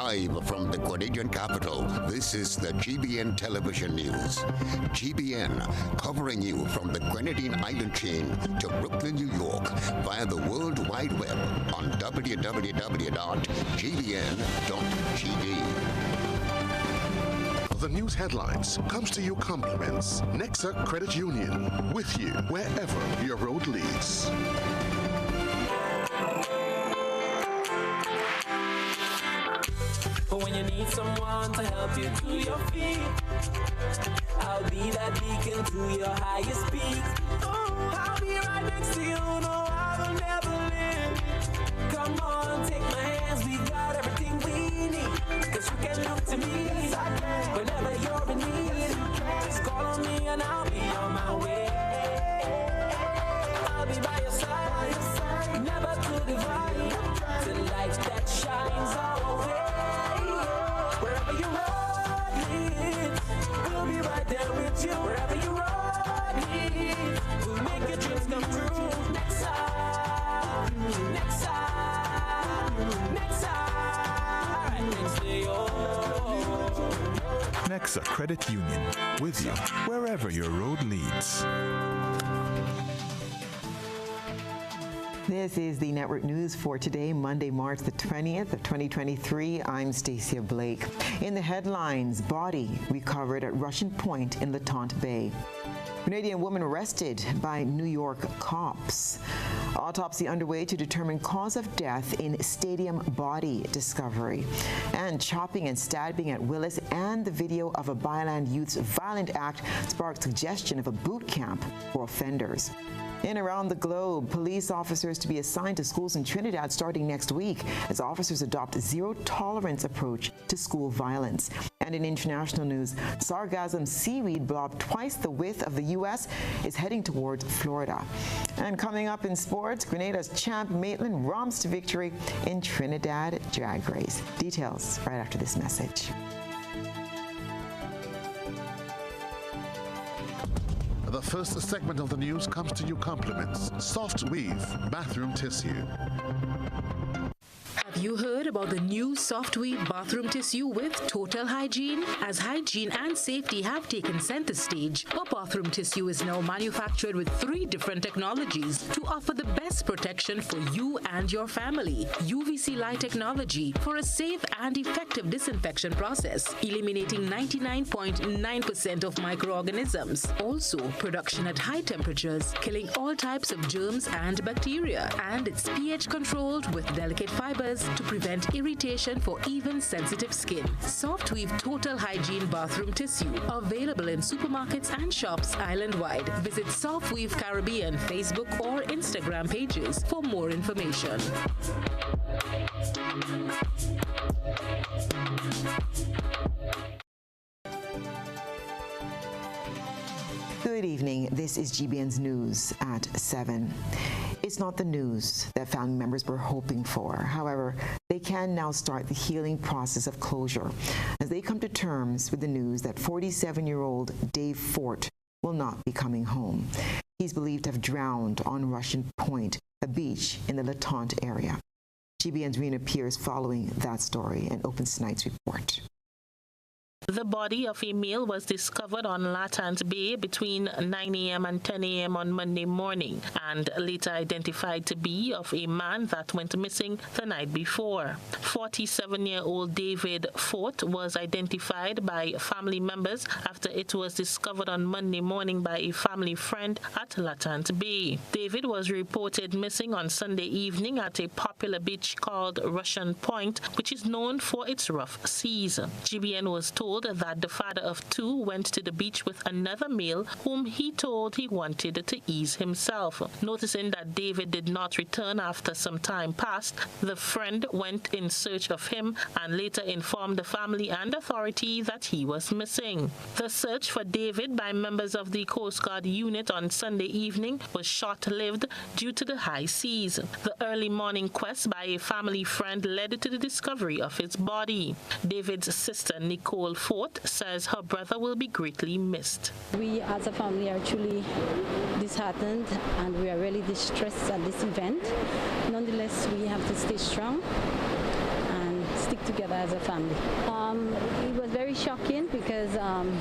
Live from the Grenadian capital, this is the GBN Television News. GBN, covering you from the Grenadine Island chain to Brooklyn, New York, via the World Wide Web on www.gbn.gd. The news headlines comes to you compliments Nexa Credit Union, with you wherever your road leads. But when you need someone to help you to your feet, I'll be that beacon to your highest peak. I'll be right next to you, no, I will never leave. Come on, take my hands, we got everything we need. Cause you can look to me whenever you're in need. Just call on me and I'll be on my way. I'll be by your side, never to divide. The light that shines our way. Wherever you road leads, we'll be right there with you. Wherever you road leads, we'll make your dreams come true. Next time, next time, next time, next day, Nexa Credit Union, with you wherever your road leads. This is the network news for today, Monday, March the 20th of 2023. I'm Stasia Blake. In the headlines, body recovered at Russian Point in Latente Bay. Canadian woman arrested by New York cops. Autopsy underway to determine cause of death in stadium body discovery. And chopping and stabbing at Willis and the video of a Byland youth's violent act sparked suggestion of a boot camp for offenders. In around the globe, police officers to be assigned to schools in Trinidad starting next week as officers adopt a zero-tolerance approach to school violence. And in international news, sargassum seaweed blob twice the width of the U.S. is heading towards Florida. And coming up in sports, Grenada's champ Maitland romps to victory in Trinidad drag race. Details right after this message. The first segment of the news comes to you compliments Soft Weave Bathroom Tissue. Have you heard about the new Soft Weave bathroom tissue with total hygiene? As hygiene and safety have taken center stage, our bathroom tissue is now manufactured with 3 different technologies to offer the best protection for you and your family. UVC light technology for a safe and effective disinfection process, eliminating 99.9% of microorganisms. Also, production at high temperatures, killing all types of germs and bacteria. And it's pH controlled with delicate fibers to prevent irritation for even sensitive skin. Soft Weave Total Hygiene Bathroom Tissue, available in supermarkets and shops island-wide. Visit Soft Weave Caribbean Facebook or Instagram pages for more information. Good evening. This is GBN's News at 7. It's not the news that family members were hoping for. However, they can now start the healing process of closure as they come to terms with the news that 47-year-old Dave Fort will not be coming home. He's believed to have drowned on Russian Point, a beach in the Latente area. GBN's Rena Pierce following that story and opens tonight's report. The body of a male was discovered on Latente Bay between 9 a.m. and 10 a.m. on Monday morning and later identified to be of a man that went missing the night before. 47-year-old David Fort was identified by family members after it was discovered on Monday morning by a family friend at Latente Bay. David was reported missing on Sunday evening at a popular beach called Russian Point, which is known for its rough seas. GBN was told that the father of 2 went to the beach with another male whom he told he wanted to ease himself. Noticing that David did not return after some time passed, the friend went in search of him and later informed the family and authority that he was missing. The search for David by members of the Coast Guard unit on Sunday evening was short-lived due to the high seas. The early morning quest by a family friend led to the discovery of his body. David's sister, Nicole Fort, says her brother will be greatly missed. We as a family are truly disheartened and we are really distressed at this event. Nonetheless, we have to stay strong and stick together as a family. It was very shocking because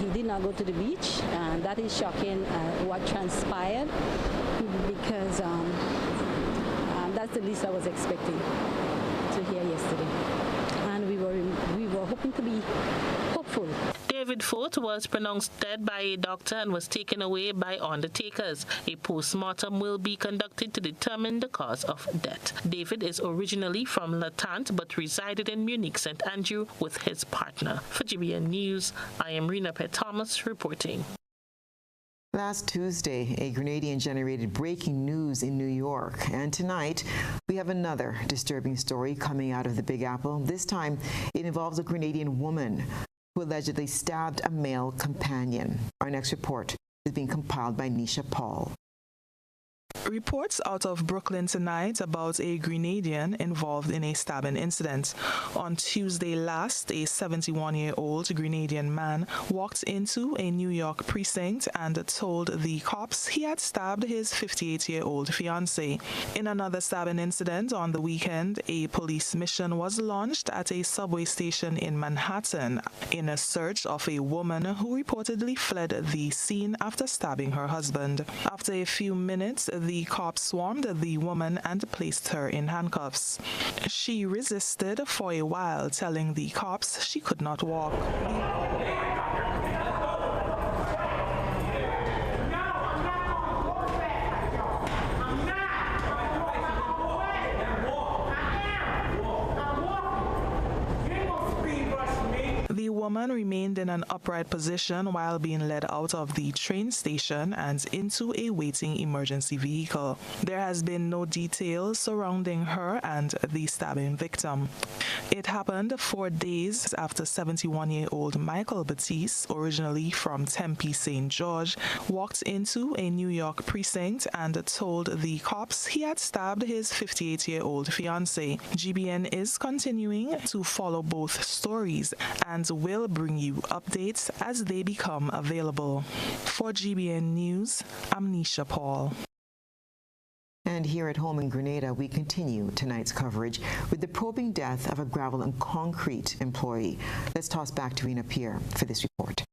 he did not go to the beach, and that is shocking what transpired, because that's the least I was expecting to hear yesterday. And we were hoping to be hopeful. David Fort was pronounced dead by a doctor and was taken away by undertakers. A post-mortem will be conducted to determine the cause of death. David is originally from Latant but resided in Munich, St. Andrew with his partner. For GBN News, I am Rena Pett-Thomas reporting. Last Tuesday, a Grenadian generated breaking news in New York. And tonight, we have another disturbing story coming out of the Big Apple. This time, it involves a Grenadian woman who allegedly stabbed a male companion. Our next report is being compiled by Nisha Paul. Reports out of Brooklyn tonight about a Grenadian involved in a stabbing incident. On Tuesday last, a 71-year-old Grenadian man walked into a New York precinct and told the cops he had stabbed his 58-year-old fiancée. In another stabbing incident on the weekend, a police mission was launched at a subway station in Manhattan in a search of a woman who reportedly fled the scene after stabbing her husband. After a few minutes, the cops swarmed the woman and placed her in handcuffs. She resisted for a while, telling the cops she could not walk. The woman remained in an upright position while being led out of the train station and into a waiting emergency vehicle. There has been no details surrounding her and the stabbing victim. It happened 4 days after 71-year-old Michael Batiste, originally from Tempe, St. George, walked into a New York precinct and told the cops he had stabbed his 58-year-old fiancée. GBN is continuing to follow both stories and will bring you updates as they become available. For GBN News, I'm Nisha Paul. And here at home in Grenada, we continue tonight's coverage with the probing death of a gravel and concrete employee. Let's toss back to Rena Pierre for this report.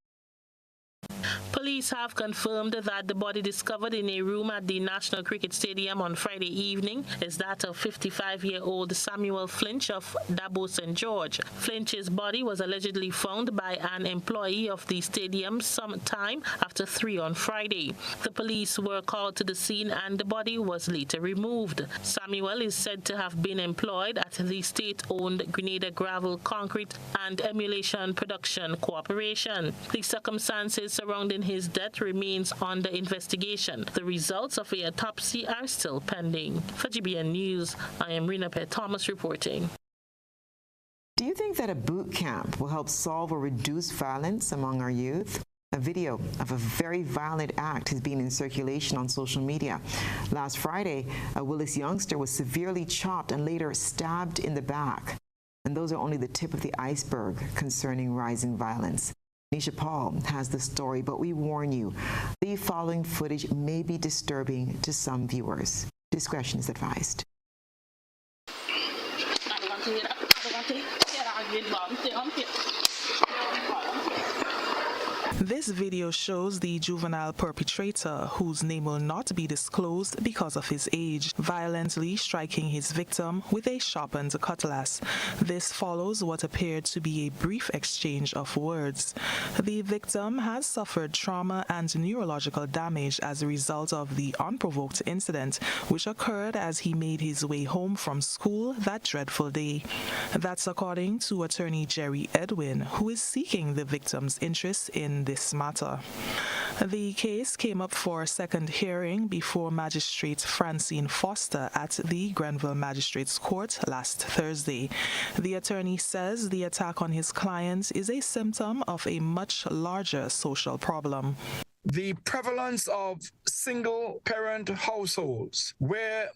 Police have confirmed that the body discovered in a room at the National Cricket Stadium on Friday evening is that of 55-year-old Samuel Flinch of Dabo St. George. Flinch's body was allegedly found by an employee of the stadium sometime after 3 on Friday. The police were called to the scene and the body was later removed. Samuel is said to have been employed at the state-owned Grenada Gravel Concrete and Emulation Production Corporation. The circumstances surrounding his death remains under investigation. The results of the autopsy are still pending. For GBN News, I am Rena Pett-Thomas reporting. Do you think that a boot camp will help solve or reduce violence among our youth? A video of a very violent act has been in circulation on social media. Last Friday, a Willis youngster was severely chopped and later stabbed in the back. And those are only the tip of the iceberg concerning rising violence. Nisha Paul has the story, but we warn you, the following footage may be disturbing to some viewers. Discretion is advised. This video shows the juvenile perpetrator, whose name will not be disclosed because of his age, violently striking his victim with a sharpened cutlass. This follows what appeared to be a brief exchange of words. The victim has suffered trauma and neurological damage as a result of the unprovoked incident, which occurred as he made his way home from school that dreadful day. That's according to attorney Jerry Edwin, who is seeking the victim's interest in this matter. The case came up for a second hearing before Magistrate Francine Foster at the Grenville Magistrates Court last Thursday. The attorney says the attack on his client is a symptom of a much larger social problem. The prevalence of single-parent households where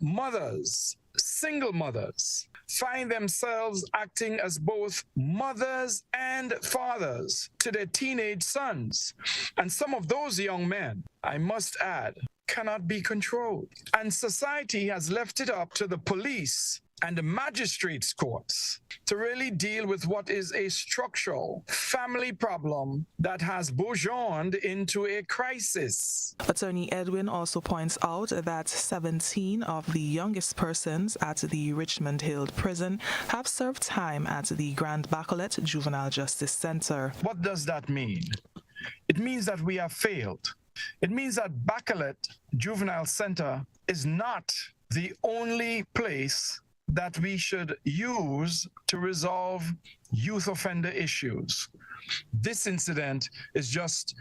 single mothers, find themselves acting as both mothers and fathers to their teenage sons. And some of those young men, I must add, cannot be controlled. And society has left it up to the police and the magistrates' courts to really deal with what is a structural family problem that has bourgeoned into a crisis. Attorney Edwin also points out that 17 of the youngest persons at the Richmond Hill prison have served time at the Grand Bacolet Juvenile Justice Center. What does that mean? It means that we have failed. It means that Bacolet Juvenile Center is not the only place that we should use to resolve youth offender issues. This incident is just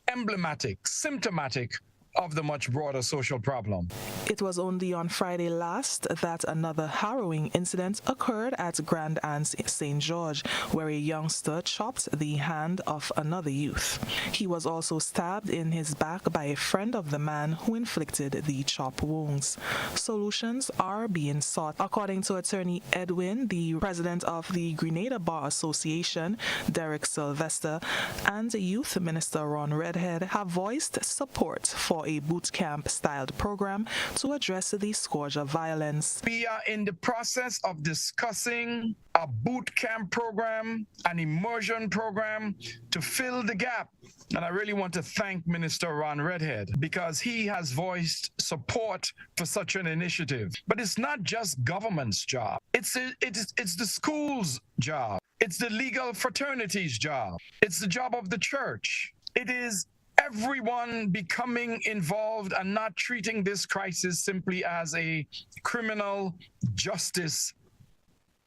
emblematic, symptomatic of the much broader social problem. It was only on Friday last that another harrowing incident occurred at Grand Anse St. George, where a youngster chopped the hand of another youth. He was also stabbed in his back by a friend of the man who inflicted the chop wounds. Solutions are being sought. According to Attorney Edwin, the president of the Grenada Bar Association, Derek Sylvester, and Youth Minister Ron Redhead have voiced support for a boot camp styled program to address the scourge of violence. We are in the process of discussing a boot camp program, an immersion program to fill the gap. And I really want to thank Minister Ron Redhead because he has voiced support for such an initiative. But it's not just government's job. It's the school's job. It's the legal fraternity's job. It's the job of the church. It is everyone becoming involved and not treating this crisis simply as a criminal justice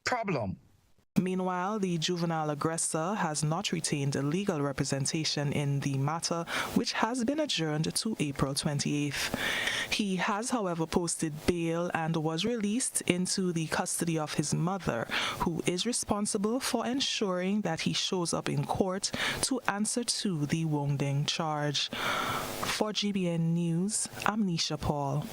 problem. Meanwhile, the juvenile aggressor has not retained legal representation in the matter, which has been adjourned to April 28th. He has, however, posted bail and was released into the custody of his mother, who is responsible for ensuring that he shows up in court to answer to the wounding charge. For GBN News, I'm Nisha Paul.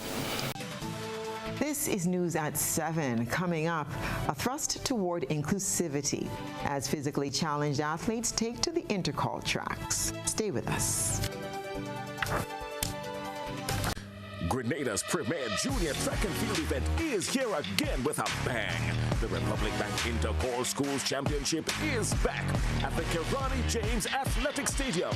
This is News at 7. Coming up, a thrust toward inclusivity as physically challenged athletes take to the intercall tracks. Stay with us. Grenada's premier junior track and field event is here again with a bang. The Republic Bank Intercall Schools Championship is back at the Kirani James Athletic Stadium.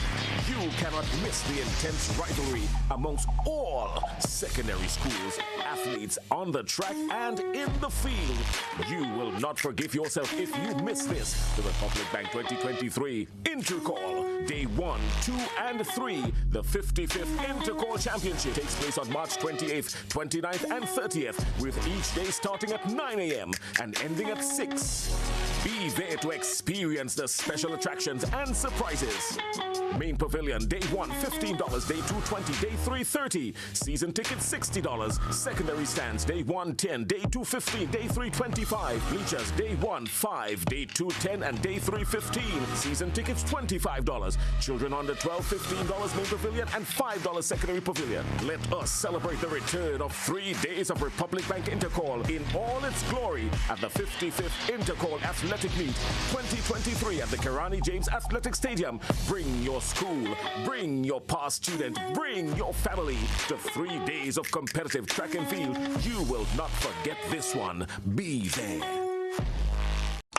You cannot miss the intense rivalry amongst all secondary schools, athletes on the track and in the field. You will not forgive yourself if you miss this. The Republic Bank 2023 Intercall, Day 1, 2, and 3. The 55th Intercall Championship takes place on March 28th, 29th, and 30th, with each day starting at 9 a.m. and ending at 6. Be there to experience the special attractions and surprises. Main Pavilion, Day 1, $15, Day 2, $20, Day 3, $30. Season tickets, $60. Secondary stands, Day 1, $10, Day 2, $15, Day 3, $25. Bleachers, Day 1, $5, Day 2, $10, and Day 3, $15. Season tickets, $25. Children under 12, $15 Main Pavilion and $5 Secondary Pavilion. Let us celebrate the return of 3 days of Republic Bank Intercall in all its glory at the 55th Intercall Athletic Meet 2023 at the Kirani James Athletic Stadium. Bring your school, bring your past student, bring your family to 3 days of competitive track and field. You will not forget this one. Be there.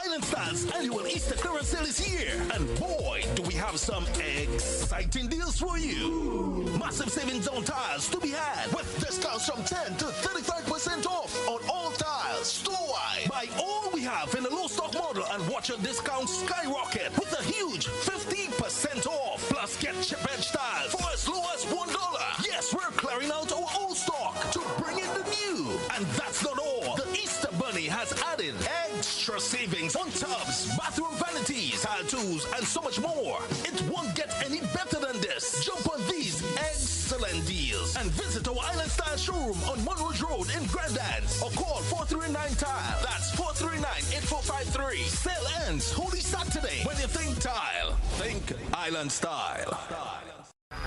Island Style's annual Easter clearance sale is here, and boy, do we have some exciting deals for you. Massive savings on tiles to be had, with discounts from 10 to 35% off on all tiles, store-wide. Buy all we have in the low stock model and watch your discount skyrocket with a huge 50% off. Plus, get chip edge tiles for as low as $1. Yes, we're clearing out our old stock to bring in the new. And that's not all. The Easter Bunny has added extra savings on tubs, bathroom vanities, tile tools, and so much more. It won't get any better than this. Jump on these excellent deals and visit our Island Style showroom on Monroe Road in Grandans or call 439-TILE. That's 439-8453. Sale ends Holy Saturday. When you think tile, think Island Style.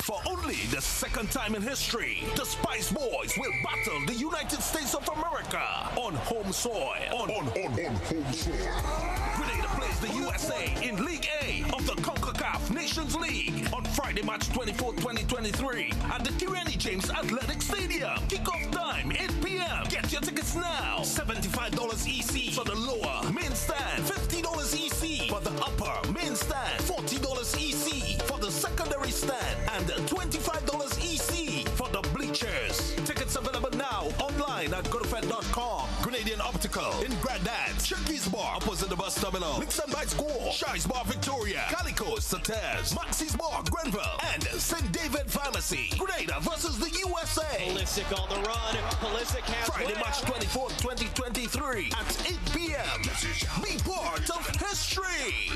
For only the second time in history, the Spice Boys will battle the United States of America on home soil. On home soil. Grenada plays the USA in League A of the CONCACAF Nations League on Friday, March 24, 2023 at the Kirani James Athletic Stadium. Kickoff time, 8 p.m. Get your tickets now. $75 EC for the lower main stand, Circle in Grandad, Shirky's Bar, opposite the bus terminal, Mix and Bites Gore, Shy's Bar Victoria, Calico, Sates, Maxie's Bar, Grenville, and St. David Pharmacy. Grenada versus the USA. Pulisic on the run. Pulisic has Friday, March 24th, 2023 at 8 p.m. Be part of history.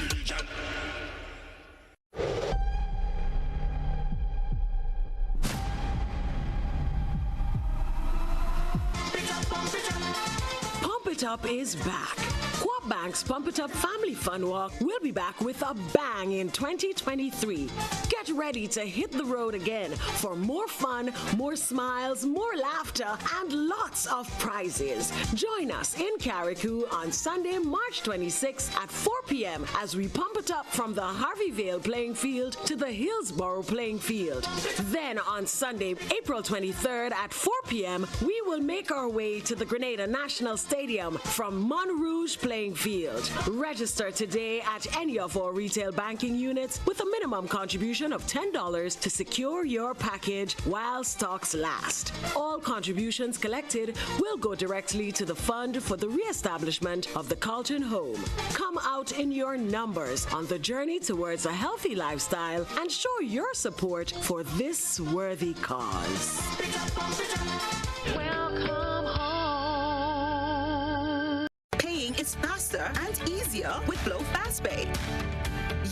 Pump It Up is back. Co-op Bank's Pump It Up Family Fun Walk will be back with a bang in 2023. Get ready to hit the road again for more fun, more smiles, more laughter, and lots of prizes. Join us in Carriacou on Sunday, March 26th at 4 p.m. as we pump it up from the Harveyvale playing field to the Hillsborough playing field. Then on Sunday, April 23rd at 4 p.m., we will make our way to the Grenada National Stadium from Montrouge playing field. Register today at any of our retail banking units with a minimum contribution of $10 to secure your package while stocks last. All contributions collected will go directly to the fund for the re-establishment of the Carlton Home. Come out in your numbers on the journey towards a healthy lifestyle and show your support for this worthy cause. Welcome home. Paying is faster and easier with Glow FastPay.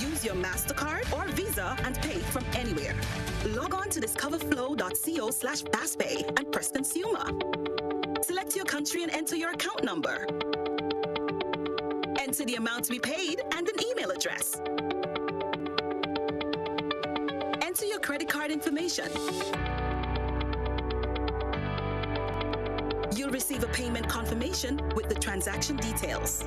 Use your MasterCard or Visa and pay from anywhere. Log on to discoverflow.co/fastpay and press Consumer. Select your country and enter your account number. Enter the amount to be paid and an email address. Enter your credit card information. You'll receive a payment confirmation with the transaction details,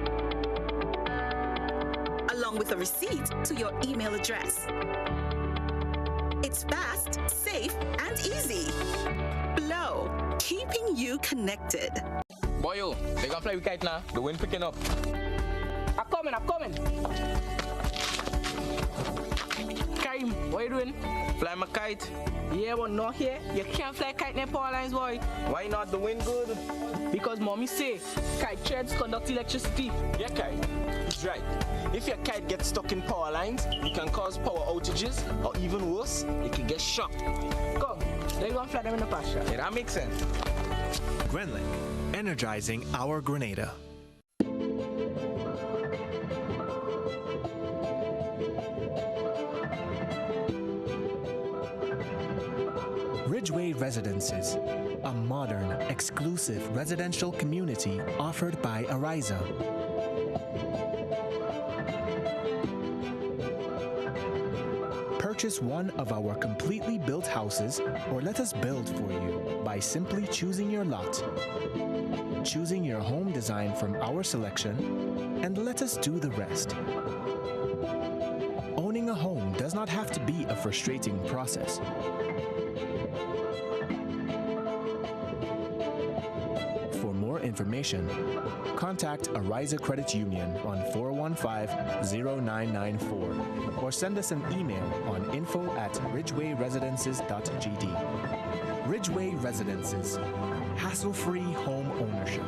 along with a receipt to your email address. It's fast, safe, and easy. Flow, keeping you connected. Boyo, they gonna fly with kite now. The wind picking up. I'm coming. Karim, what you doing? Fly my kite. Yeah, but not here. You can't fly kite near power lines, boy. Why not? The wind good? Because mommy say kite threads conduct electricity. Yeah, kite. He's right. If your kite gets stuck in power lines, it can cause power outages, or even worse, it can get shocked. Come, let's go and fly them in the pasture. Yeah, that makes sense. Grenlink, energizing our Grenada. Ridgeway Residences, a modern, exclusive residential community offered by Ariza. Purchase one of our completely built houses or let us build for you by simply choosing your lot, choosing your home design from our selection, and let us do the rest. Owning a home does not have to be a frustrating process. For more information, contact Ariza Credit Union on 415-0994 or send us an email on info@ridgewayresidences.gd. Ridgeway Residences, hassle-free home ownership.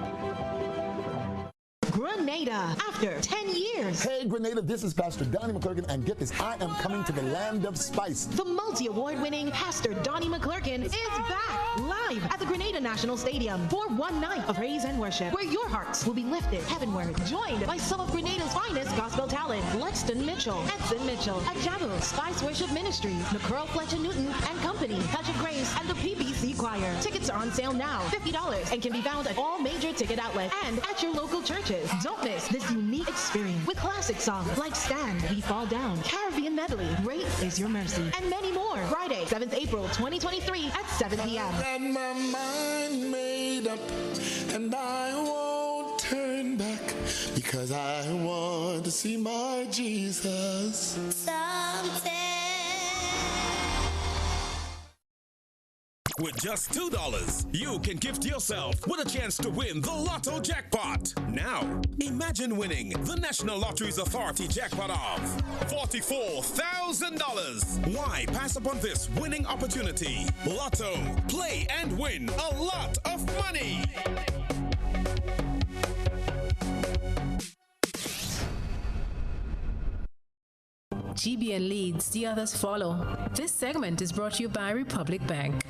Grenada, after 10 years. Hey, Grenada, this is Pastor Donnie McClurkin, and get this, I am coming to the land of spice. The multi-award-winning Pastor Donnie McClurkin is back live at the Grenada National Stadium for one night of praise and worship, where your hearts will be lifted heavenward, joined by some of Grenada's finest gospel talent, Lexton Mitchell, Edson Mitchell, Ajabu, Spice Worship Ministries, Nicole Fletcher Newton and Company, Patrick Grace, and the PBC Choir. Tickets are on sale now, $50, and can be found at all major ticket outlets and at your local churches. Don't miss this unique experience with classic songs like Stand, We Fall Down, Caribbean Medley, Great Is Your Mercy, and many more. Friday, 7th April 2023 at 7 p.m. Got my mind made up, and I won't turn back, because I want to see my Jesus someday. With just $2, you can gift yourself with a chance to win the Lotto jackpot. Now, imagine winning the National Lotteries Authority jackpot of $44,000. Why pass up on this winning opportunity? Lotto, play and win a lot of money. GBN leads, the others follow. This segment is brought to you by Republic Bank.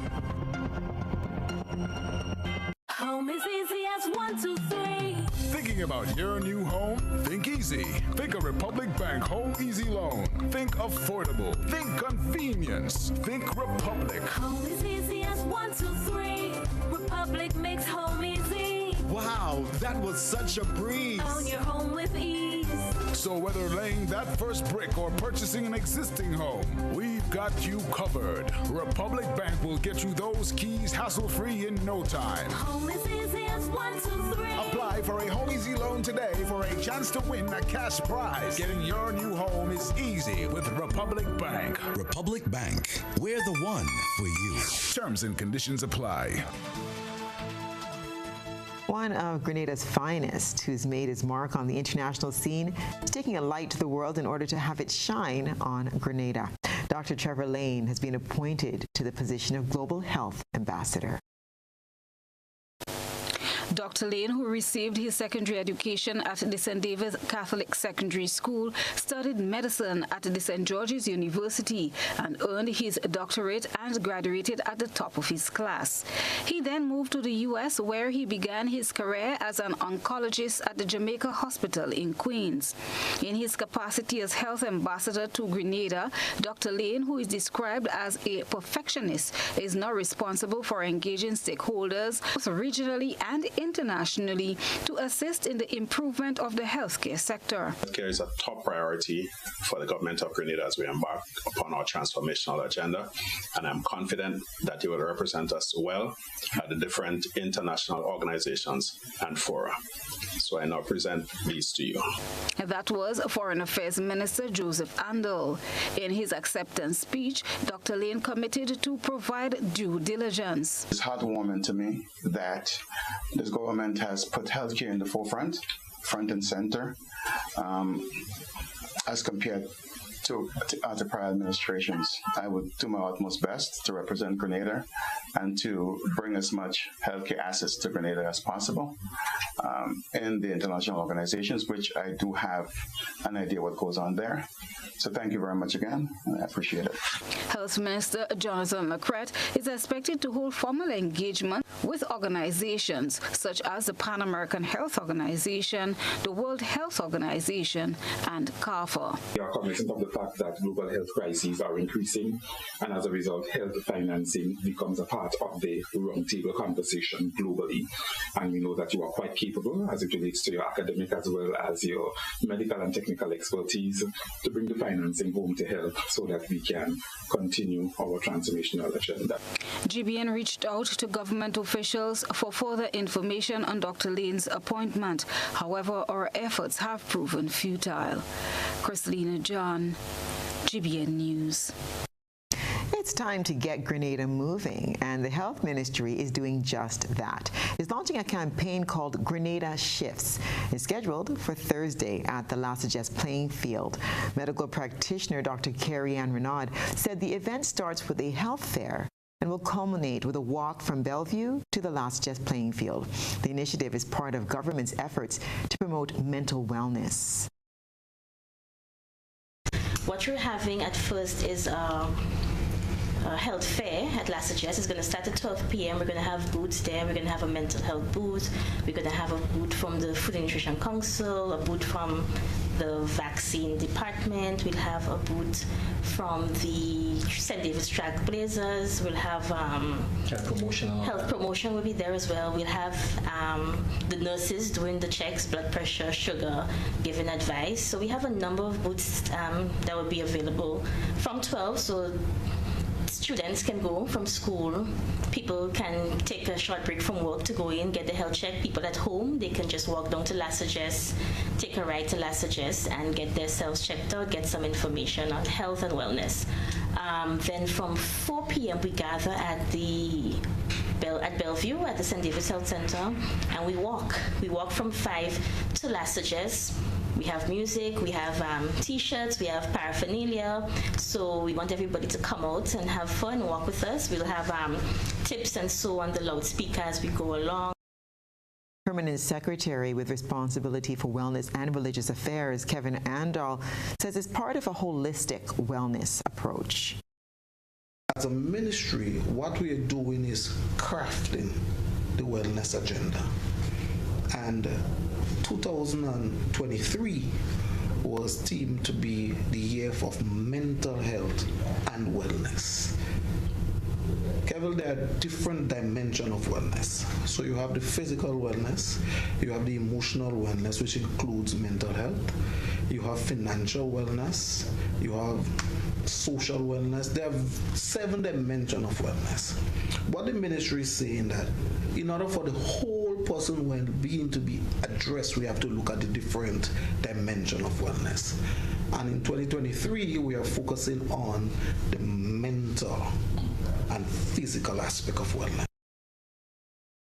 Home is easy as 1, 2, 3. Thinking about your new home? Think easy. Think a Republic Bank Home Easy Loan. Think affordable. Think convenience. Think Republic. Home is easy as 1, 2, 3. Republic makes home easy. Wow, that was such a breeze. Own your home with ease. So whether laying that first brick or purchasing an existing home, we've got you covered. Republic Bank will get you those keys hassle-free in no time. Home is easy as 1, 2, 3. Apply for a Home Easy Loan today for a chance to win a cash prize. Getting your new home is easy with Republic Bank. Republic Bank, we're the one for you. Terms and conditions apply. One of Grenada's finest, who's made his mark on the international scene, is taking a light to the world in order to have it shine on Grenada. Dr. Trevor Lane has been appointed to the position of Global Health Ambassador. Dr. Lane, who received his secondary education at the St. David's Catholic Secondary School, studied medicine at the St. George's University and earned his doctorate and graduated at the top of his class. He then moved to the U.S., where he began his career as an oncologist at the Jamaica Hospital in Queens. In his capacity as health ambassador to Grenada, Dr. Lane, who is described as a perfectionist, is now responsible for engaging stakeholders, both regionally and internationally, to assist in the improvement of the healthcare sector. Healthcare is a top priority for the government of Grenada as we embark upon our transformational agenda, and I'm confident that you will represent us well at the different international organizations and fora. So I now present these to you. That was Foreign Affairs Minister Joseph Andel. In his acceptance speech, Dr. Lane committed to provide due diligence. It's heartwarming to me that this government has put healthcare in the forefront, front and center, as compared to other prior administrations. I would do my utmost best to represent Grenada and to bring as much healthcare assets to Grenada as possible in the international organizations, which I do have an idea what goes on there. So thank you very much again, and I appreciate it. Health Minister Jonathan Lacrette is expected to hold formal engagement with organizations such as the Pan American Health Organization, the World Health Organization, and CARPHA. We are cognizant of the fact that global health crises are increasing, and as a result, health financing becomes a part of the roundtable conversation globally. And we know that you are quite capable as it relates to your academic as well as your medical and technical expertise to bring the financing home to health so that we can continue our transformational agenda. GBN reached out to government officials for further information on Dr. Lane's appointment. However, our efforts have proven futile. Christelina John, GBN News. It's time to get Grenada moving, and the Health Ministry is doing just that. It's launching a campaign called Grenada Shifts. It's scheduled for Thursday at the La Sagesse playing field. Medical practitioner Dr. Carrie Ann Renaud said the event starts with a health fair and will culminate with a walk from Bellevue to the La Sagesse playing field. The initiative is part of government's efforts to promote mental wellness. What we're having at first is a health fair at La Sagesse. It's going to start at 12 p.m. We're going to have booths there. We're going to have a mental health booth. We're going to have a booth from the Food and Nutrition Council, a booth from the vaccine department. We'll have a booth from the St. David's Trailblazers. We'll have health promotion will be there as well. We'll have the nurses doing the checks, blood pressure, sugar, giving advice. So we have a number of booths that will be available from 12. So students can go from school. People can take a short break from work to go in, get the health check. People at home, they can just walk down to La Sagesse, take a ride to La Sagesse and get themselves checked out, get some information on health and wellness. Then from 4 p.m. we gather at Bellevue at the St. David's Health Center, and we walk. We walk from 5 to La Sagesse. We have music, we have T-shirts, we have paraphernalia. So we want everybody to come out and have fun, walk with us. We'll have tips and so on the loudspeaker as we go along. Permanent Secretary with responsibility for wellness and religious affairs, Kevin Andal, says it's part of a holistic wellness approach. As a ministry, what we are doing is crafting the wellness agenda. And 2023 was deemed to be the year of mental health and wellness. Kevin, there are different dimensions of wellness. So you have the physical wellness, you have the emotional wellness, which includes mental health, you have financial wellness, you have social wellness. There are 7 dimensions of wellness. What the ministry is saying that in order for the whole person's well-being to be addressed, we have to look at the different dimensions of wellness. And in 2023, we are focusing on the mental and physical aspect of wellness.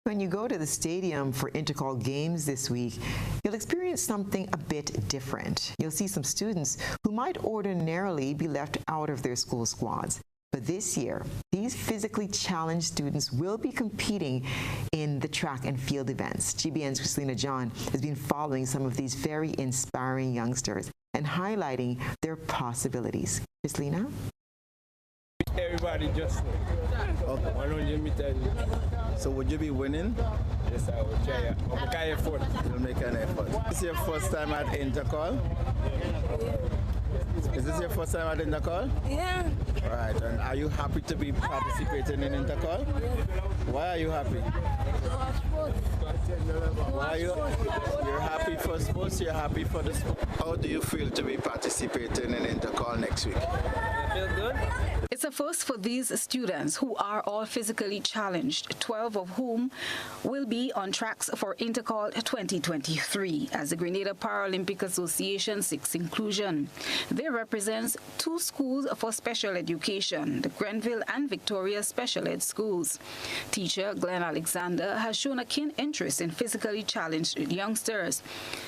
When you go to the stadium for Intercall games this week, you'll experience something a bit different. You'll see some students who might ordinarily be left out of their school squads. But this year, these physically challenged students will be competing in the track and field events. GBN's Christina John has been following some of these very inspiring youngsters and highlighting their possibilities. Christina? Everybody just okay. 100 meters. So would you be winning? Yes, I will try. I'll make an effort. You'll make an effort. Is this your first time at Intercall? Yeah. Is this your first time at Intercall? Yeah. Right. And are you happy to be participating in Intercall? Yeah. Why are you happy? Why are you? You're happy for sports. You're happy for the sport. How do you feel to be participating in Intercall next week? I feel good. It's a first for these students who are all physically challenged, 12 of whom will be on tracks for Intercall 2023 as the Grenada Paralympic Association seeks inclusion. They represent 2 schools for special education, the Grenville and Victoria Special Ed schools. Teacher Glenn Alexander has shown a keen interest in physically challenged youngsters.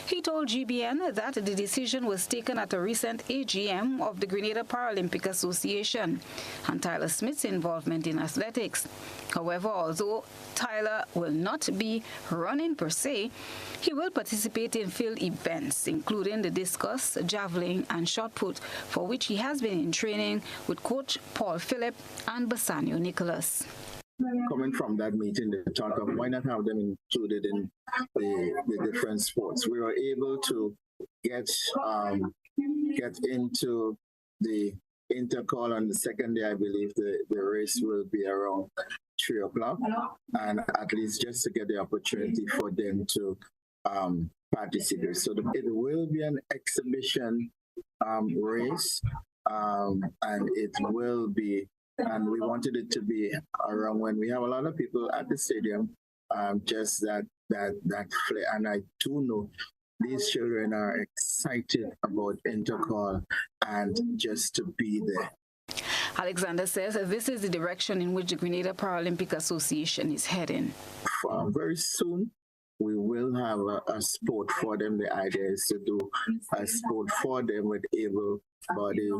He told GBN that the decision was taken at a recent AGM of the Grenada Paralympic Association and Tyler Smith's involvement in athletics. However, although Tyler will not be running per se, he will participate in field events, including the discus, javelin, and shot put, for which he has been in training with Coach Paul Phillip and Bassanio Nicholas. Coming from that meeting, they talk of why not have them included in the different sports. We were able to get into the Intercall on the second day. I believe the race will be around 3 o'clock, and at least just to get the opportunity for them to participate. So it will be an exhibition race, and it will be, and we wanted it to be around when we have a lot of people at the stadium, just that flair. And I do know these children are excited about Intercall and just to be there. Alexander says this is the direction in which the Grenada Paralympic Association is heading. Very soon, we will have a sport for them. The idea is to do a sport for them with able-bodied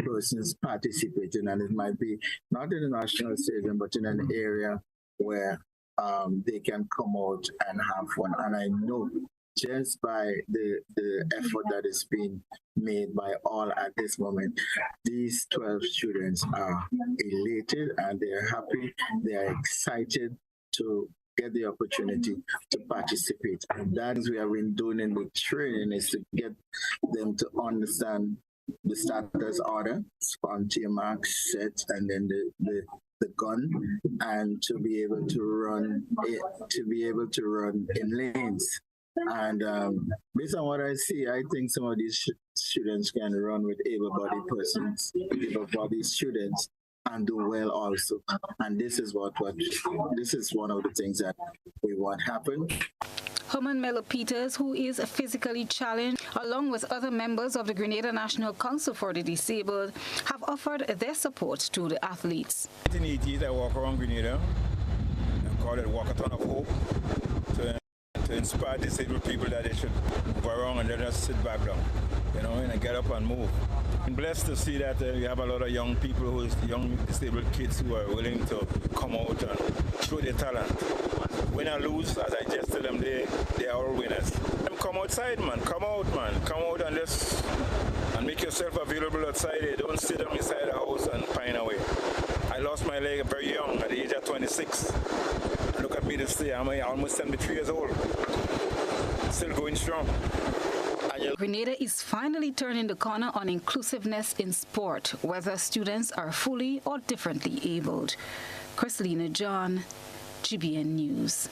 persons participating, and it might be not in the national stadium, but in an area where they can come out and have fun. And I know just by the effort that is being made by all at this moment, these 12 students are elated and they are happy, they are excited to get the opportunity to participate. And that is what we have been doing in the training, is to get them to understand the starters order, frontier mark, set, and then the gun, and to be able to run in lanes. And based on what I see, I think some of these students can run with able-bodied persons, able-bodied students, and do well also. And this is this is one of the things that we want happen. Herman Miller Peters, who is physically challenged, along with other members of the Grenada National Council for the Disabled, have offered their support to the athletes. In the 80s, I walk around Grenada. I call it Walkathon of Hope, to inspire disabled people that they should go around and let us sit back down. and get up and move. I'm blessed to see that we have a lot of young people, young disabled kids who are willing to come out and show their talent. Win or lose, as I just tell them, they are all winners. Come outside, man. Come out, man. Come out and just make yourself available outside there. Don't sit down inside the house and pine away. I lost my leg very young, at the age of 26. Look at me this day. I'm almost 73 years old. Still going strong. Grenada is finally turning the corner on inclusiveness in sport, whether students are fully or differently abled. Christelina John, GBN News.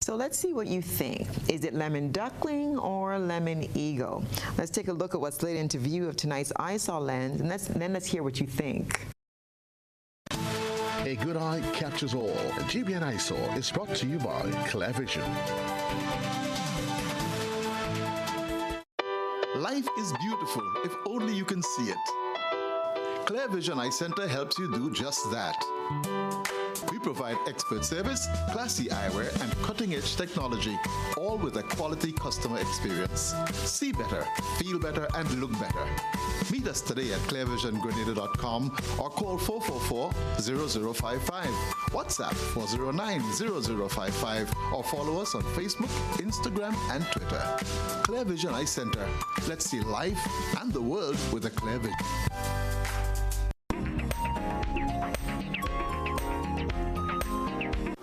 So let's see what you think. Is it lemon duckling or lemon eagle? Let's take a look at what's laid into view of tonight's ISOL lens, and then let's hear what you think. A good eye captures all. GBN ISOL is brought to you by ClearVision. Life is beautiful if only you can see it. ClearVision Eye Center helps you do just that. We provide expert service, classy eyewear, and cutting-edge technology, all with a quality customer experience. See better, feel better, and look better. Meet us today at clearvisiongrenada.com or call 444-0055, WhatsApp 409-0055, or follow us on Facebook, Instagram, and Twitter. ClearVision Eye Center. Let's see life and the world with a clear vision.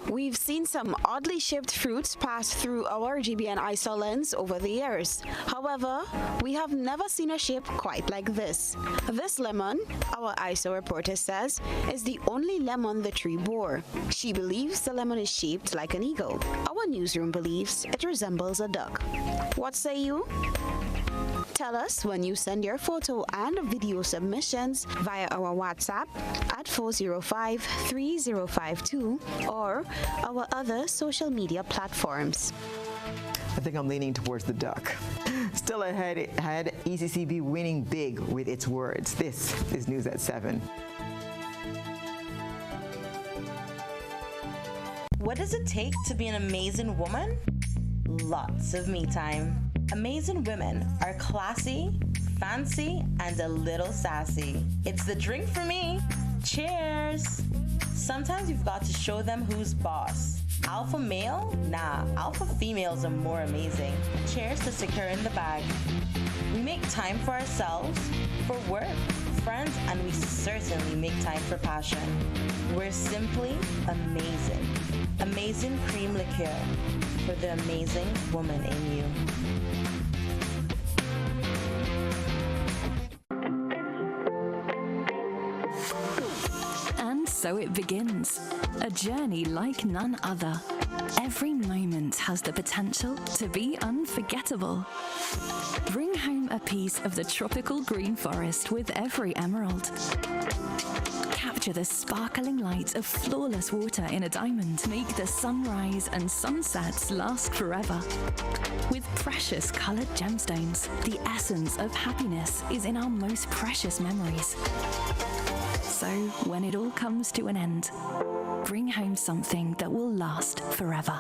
We've seen some oddly shaped fruits pass through our GBN ISOL lens over the years. However, we have never seen a shape quite like this. This lemon, our ISOL reporter says, is the only lemon the tree bore. She believes the lemon is shaped like an eagle. Our newsroom believes it resembles a duck. What say you? Tell us when you send your photo and video submissions via our WhatsApp at 405-3052 or our other social media platforms. I think I'm leaning towards the duck. Still ahead, ECCB winning big with its words. This is News at 7. What does it take to be an amazing woman? Lots of me time. Amazing women are classy, fancy, and a little sassy. It's the drink for me. Cheers! Sometimes you've got to show them who's boss. Alpha male? Nah, alpha females are more amazing. Cheers to securing the bag. We make time for ourselves, for work, friends, and we certainly make time for passion. We're simply amazing. Amazing cream liqueur for the amazing woman in you. And so it begins, a journey like none other. Every moment has the potential to be unforgettable. Bring home a piece of the tropical green forest with every emerald. Capture the sparkling light of flawless water in a diamond. Make the sunrise and sunsets last forever. With precious colored gemstones, the essence of happiness is in our most precious memories. So, when it all comes to an end, bring home something that will last forever.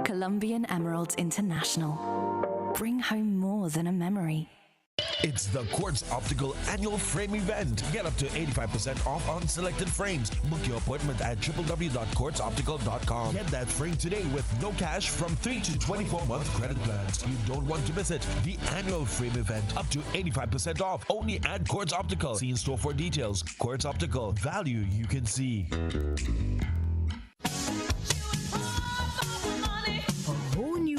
Colombian Emeralds International. Bring home more than a memory. It's the Quartz Optical Annual Frame Event. Get up to 85% off on selected frames. Book your appointment at www.quartzoptical.com. Get that frame today with no cash from 3 to 24-month credit plans. You don't want to miss it. The Annual Frame Event. Up to 85% off. Only at Quartz Optical. See in store for details. Quartz Optical. Value you can see.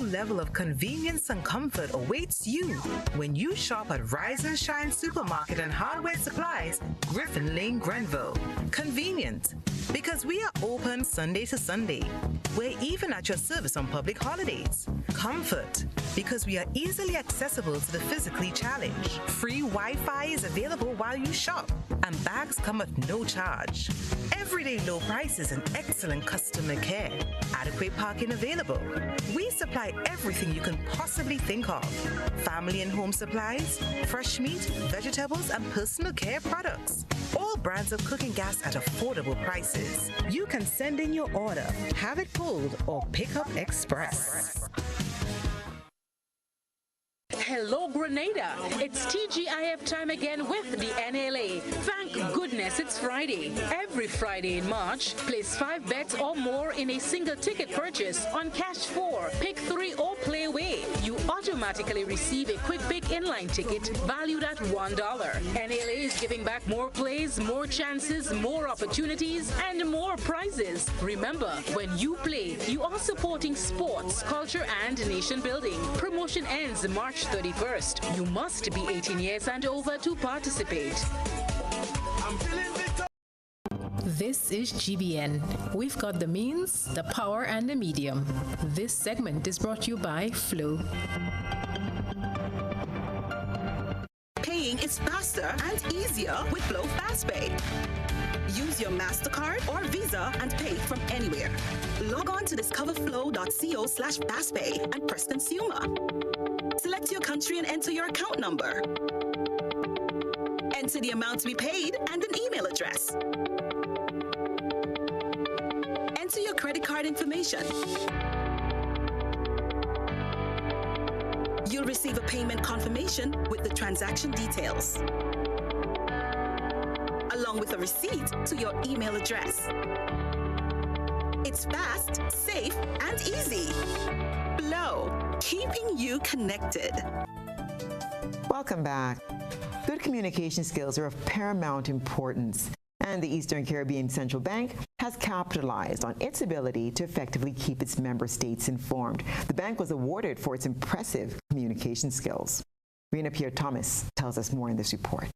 Level of convenience and comfort awaits you when you shop at Rise and Shine Supermarket and Hardware Supplies, Griffin Lane, Grenville. Convenient, Because we are open Sunday to Sunday. We're even at your service on public holidays. Comfort, because we are easily accessible to the physically challenged. Free Wi-Fi is available while you shop, and bags come at no charge. Everyday low prices and excellent customer care. Adequate parking available. We supply everything you can possibly think of. Family and home supplies, fresh meat, vegetables, and personal care products. All brands of cooking gas at affordable prices. You can send in your order, have it pulled, or pick up express. Hello, Grenada. It's TGIF time again with the NLA. Thank goodness it's Friday. Every Friday in March, place 5 bets or more in a single ticket purchase on Cash 4, Pick 3, or Play Away. You automatically receive a quick pick inline ticket valued at $1. NLA is giving back more plays, more chances, more opportunities, and more prizes. Remember, when you play, you are supporting sports, culture, and nation building. Promotion ends March 31st. You must be 18 years and over to participate. This is GBN. We've got the means, the power, and the medium. This segment is brought to you by Flow. Paying is faster and easier with Flow FastPay. Use your MasterCard or Visa and pay from anywhere. Log on to discoverflow.co/fastpay and press Consumer. Select your country and enter your account number. Enter the amount to be paid and an email address. Enter your credit card information. You'll receive a payment confirmation with the transaction details, along with a receipt to your email address. It's fast, safe, and easy. Flow, keeping you connected. Welcome back. Good communication skills are of paramount importance, and the Eastern Caribbean Central Bank has capitalized on its ability to effectively keep its member states informed. The bank was awarded for its impressive communication skills. Rena Pierre-Thomas tells us more in this report.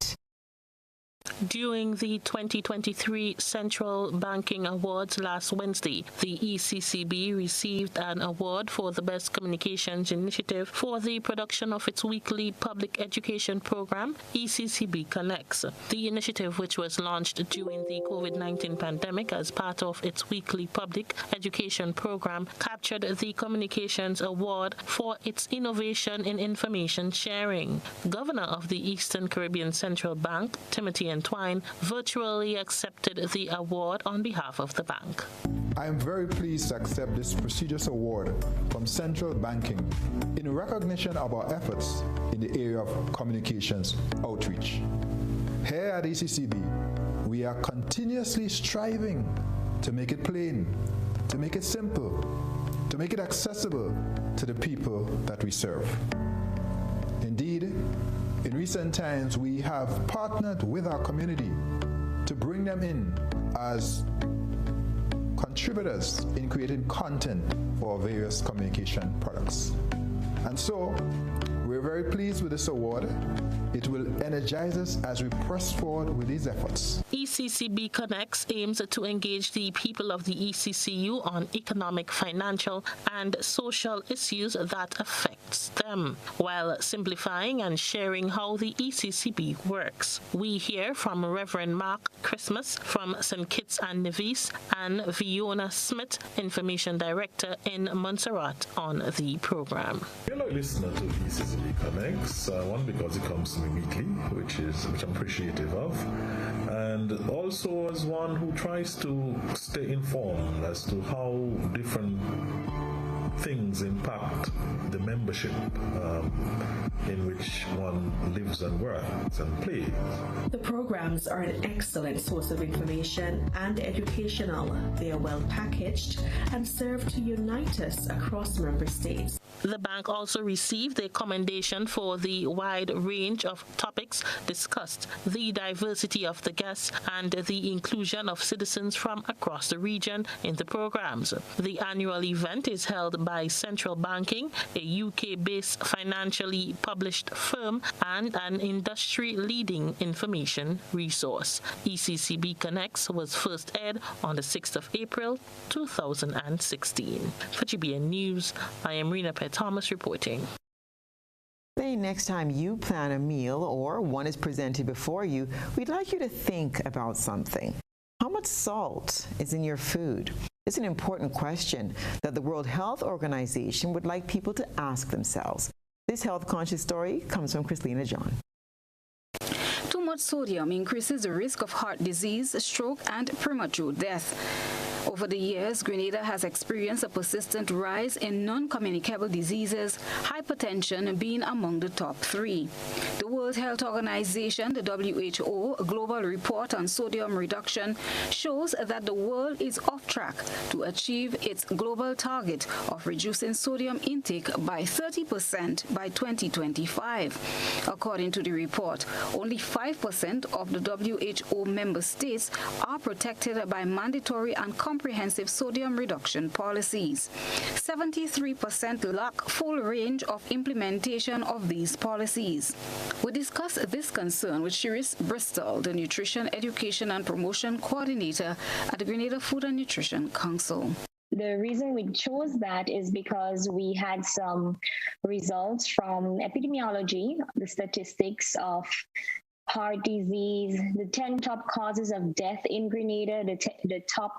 During the 2023 Central Banking Awards last Wednesday, the ECCB received an award for the Best Communications Initiative for the production of its weekly public education program, ECCB Connects. The initiative, which was launched during the COVID-19 pandemic as part of its weekly public education program, captured the Communications Award for its innovation in information sharing. Governor of the Eastern Caribbean Central Bank, Timothy Twine, virtually accepted the award on behalf of the bank. I am very pleased to accept this prestigious award from Central Banking in recognition of our efforts in the area of communications outreach. Here at ECCB, we are continuously striving to make it plain, to make it simple, to make it accessible to the people that we serve. Indeed, in recent times, we have partnered with our community to bring them in as contributors in creating content for various communication products. And so, we're very pleased with this award. It will energize us as we press forward with these efforts. ECCB Connects aims to engage the people of the ECCU on economic, financial, and social issues that affects them, while simplifying and sharing how the ECCB works. We hear from Reverend Mark Christmas from St. Kitts and Nevis and Fiona Smith, Information Director in Montserrat, on the program. You're a listener to ECCB Connects, one because it comes to me weekly, which I'm appreciative of, and also as one who tries to stay informed as to how different things impact the membership in which one lives and works and plays. The programs are an excellent source of information and educational. They are well packaged and serve to unite us across member states. The bank also received a commendation for the wide range of topics discussed, the diversity of the guests, and the inclusion of citizens from across the region in the programs. The annual event is held by Central Banking, a UK-based financially published firm, and an industry-leading information resource. ECCB Connects was first aired on the 6th of April, 2016. For GBN News, I am Rena Thomas reporting. Next time you plan a meal or one is presented before you, we'd like you to think about something. How much salt is in your food? It's an important question that the World Health Organization would like people to ask themselves. This health-conscious story comes from Christina John. Too much sodium increases the risk of heart disease, stroke, and premature death. Over the years, Grenada has experienced a persistent rise in non-communicable diseases, hypertension being among the top 3. The World Health Organization, the WHO, Global Report on Sodium Reduction, shows that the world is off track to achieve its global target of reducing sodium intake by 30% by 2025. According to the report, only 5% of the WHO member states are protected by mandatory and comprehensive sodium reduction policies. 73% lack full range of implementation of these policies. We discussed this concern with Shiris Bristol, the Nutrition Education and Promotion Coordinator at the Grenada Food and Nutrition Council. The reason we chose that is because we had some results from epidemiology, the statistics of heart disease, the 10 top causes of death in Grenada, the top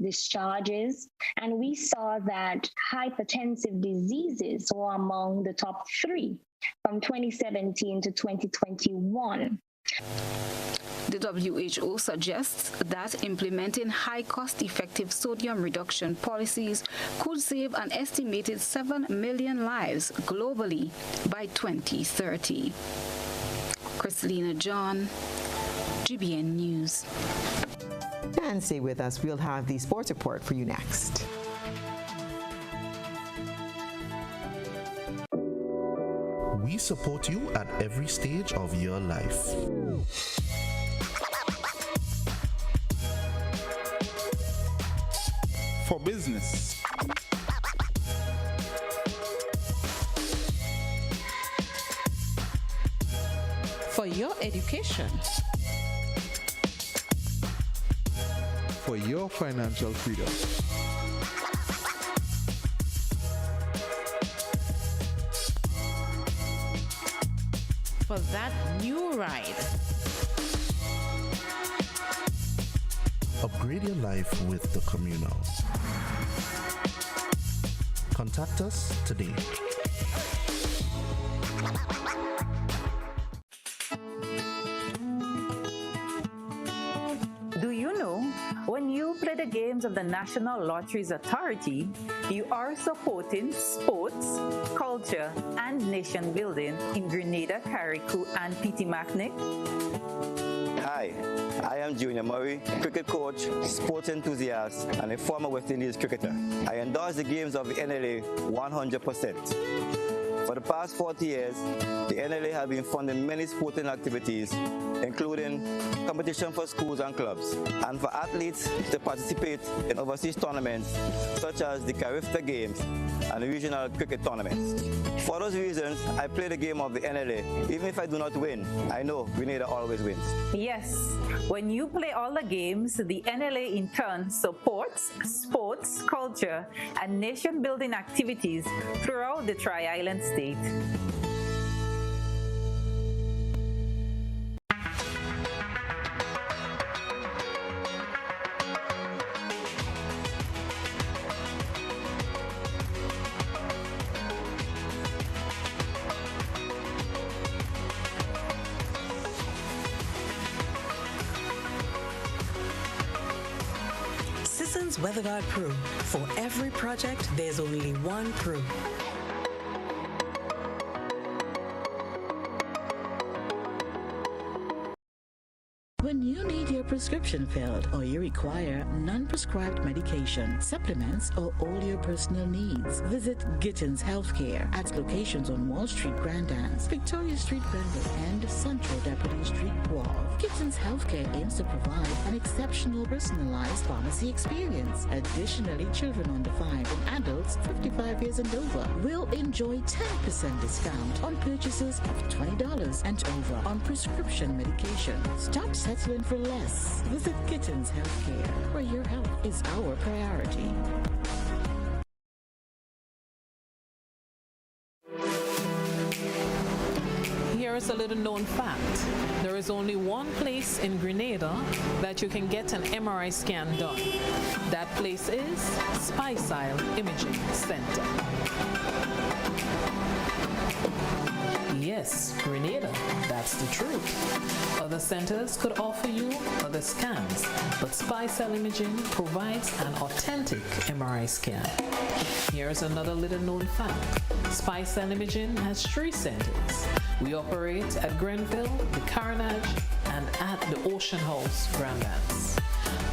discharges, and we saw that hypertensive diseases were among the top 3 from 2017 to 2021. The WHO suggests that implementing high cost-effective sodium reduction policies could save an estimated 7 million lives globally by 2030. Christina John, GBN News. And stay with us. We'll have the sports report for you next. We support you at every stage of your life. For business, for your education, for your financial freedom, for that new ride. Upgrade your life with the Communal. Contact us today. Do you know, when you play the games of the National Lotteries Authority, you are supporting sports, culture, and nation building in Grenada, Carriacou, and Petit-Martinique? Hi, I am Junior Murray, cricket coach, sports enthusiast, and a former West Indies cricketer. I endorse the games of the NLA 100%. For the past 40 years, the NLA has been funding many sporting activities, including competition for schools and clubs, and for athletes to participate in overseas tournaments such as the Carifta Games and the regional cricket tournaments. For those reasons, I play the game of the NLA. Even if I do not win, I know Grenada always wins. Yes, when you play all the games, the NLA in turn supports sports, culture, and nation-building activities throughout the Tri-Island state. WeatherGuard Pro. For every project, there's only one Pro. When you need your prescription prescription filled, or you require non-prescribed medication, supplements, or all your personal needs, visit Gittins Healthcare at locations on Wall Street, Grandans, Victoria Street, Granville, and Central Deputy Street, Wall. Gittins Healthcare aims to provide an exceptional personalized pharmacy experience. Additionally, children under 5 and adults 55 years and over will enjoy 10% discount on purchases of $20 and over on prescription medication. Stop settling for less. Visit Gittins Healthcare, where your health is our priority. Here is a little known fact. There is only one place in Grenada that you can get an MRI scan done. That place is Stasia Imaging Center. Yes, Grenada, that's the truth. Other centers could offer you other scans, but Stasia Imaging provides an authentic MRI scan. Here's another little known fact. Stasia Imaging has 3 centers. We operate at Grenville, the Carnage, and at the Ocean House, Grandlands.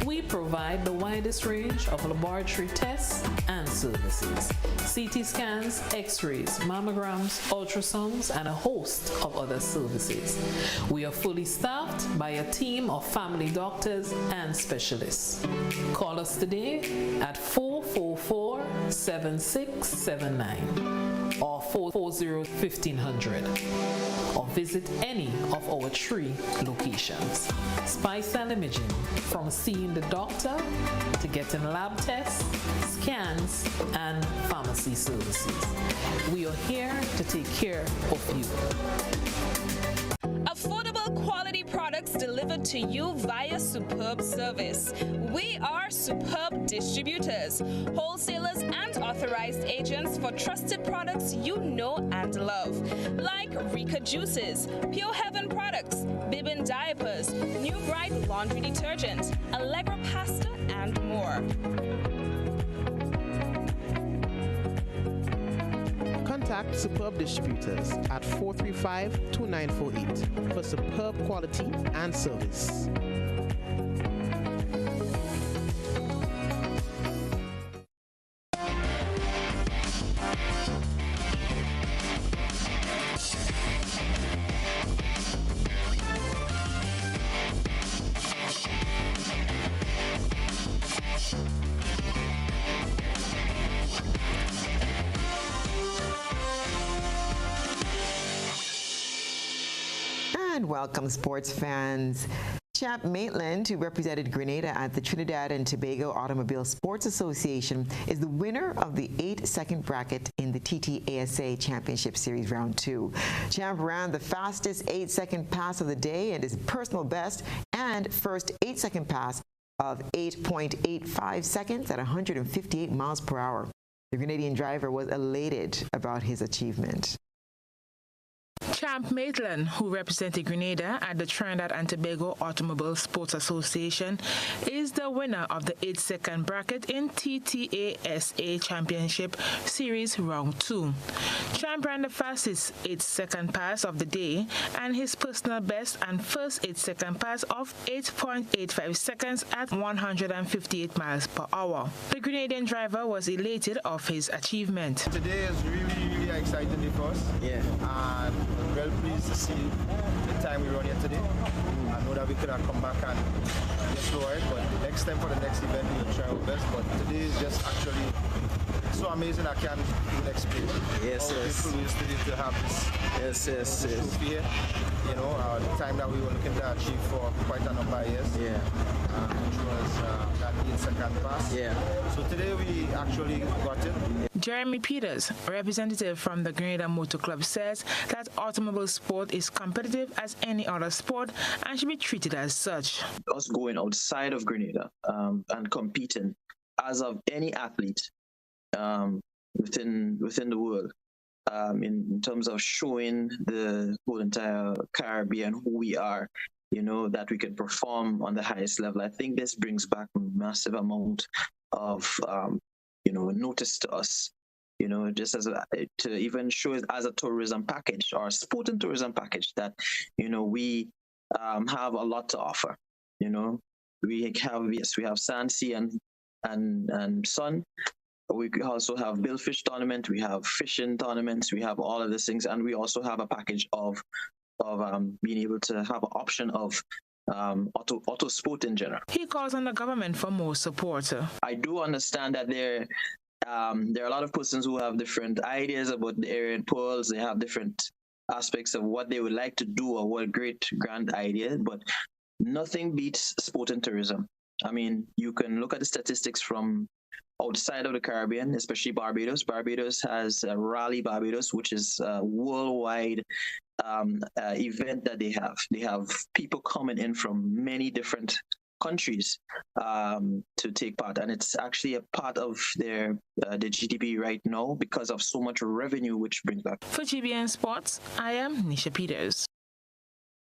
We provide the widest range of laboratory tests and services. CT scans, x-rays, mammograms, ultrasounds, and a host of other services. We are fully staffed by a team of family doctors and specialists. Call us today at 444-7679 or 440-1500 or visit any of our 3 locations. Stasia Imaging, from seeing the doctor to getting lab tests, scans, and pharmacy services. We are here to take care of you. Affordable quality products delivered to you via superb service. We are Superb Distributors, wholesalers and authorized agents for trusted products you know and love, like Rika Juices, Pure Heaven products, Bibbin diapers, New Bright laundry detergent, Allegra pasta, and more. Contact Superb Distributors at 435-2948 for superb quality and service. And welcome, sports fans. Champ Maitland, who represented Grenada at the Trinidad and Tobago Automobile Sports Association, is the winner of the 8-second bracket in the TTASA Championship Series Round 2. Champ ran the fastest 8-second pass of the day and his personal best and first 8-second pass of 8.85 seconds at 158 miles per hour. The Grenadian driver was elated about his achievement. Champ Maitland, who represented Grenada at the Trinidad and Tobago Automobile Sports Association, is the winner of the 8-second bracket in TTASA Championship Series Round 2. Champ ran the fastest 8-second pass of the day and his personal best and first 8-second pass of 8.85 seconds at 158 miles per hour. The Grenadian driver was elated of his achievement. Today is really exciting for us. Yeah. And we're well pleased to see the time we run here today. I know that we could have come back and get slower, but next time for the next event we'll try our best. But today is just actually so amazing I can't even explain. Yes, how beautiful it is to have this trophy here. You know, the time that we were looking to achieve for quite a number of years. Yeah. Which was that 8-second pass. Yeah. So today we actually got it. Jeremy Peters, a representative from the Grenada Motor Club, says that automobile sport is competitive as any other sport and should be treated as such. Us going outside of Grenada and competing as of any athlete within the world in terms of showing the whole entire Caribbean who we are, you know, that we can perform on the highest level. I think this brings back a massive amount of notice to us, you know, just as to even show it as a tourism package or a sporting tourism package that, you know, we have a lot to offer, you know. We have sand, sea, and sun. We also have billfish tournament. We have fishing tournaments. We have all of these things, and we also have a package of being able to have an option of auto sport in general. He calls on the government for more support. I do understand that there are a lot of persons who have different ideas about the area and pearls. They have different aspects of what they would like to do or what great grand idea, but nothing beats sport and tourism. I mean, you can look at the statistics from outside of the Caribbean, especially Barbados. Barbados has Rally Barbados, which is a worldwide event that they have. They have people coming in from many different countries to take part, and it's actually a part of their the GDP right now because of so much revenue which brings back. For GBN Sports, I am Nisha Peters.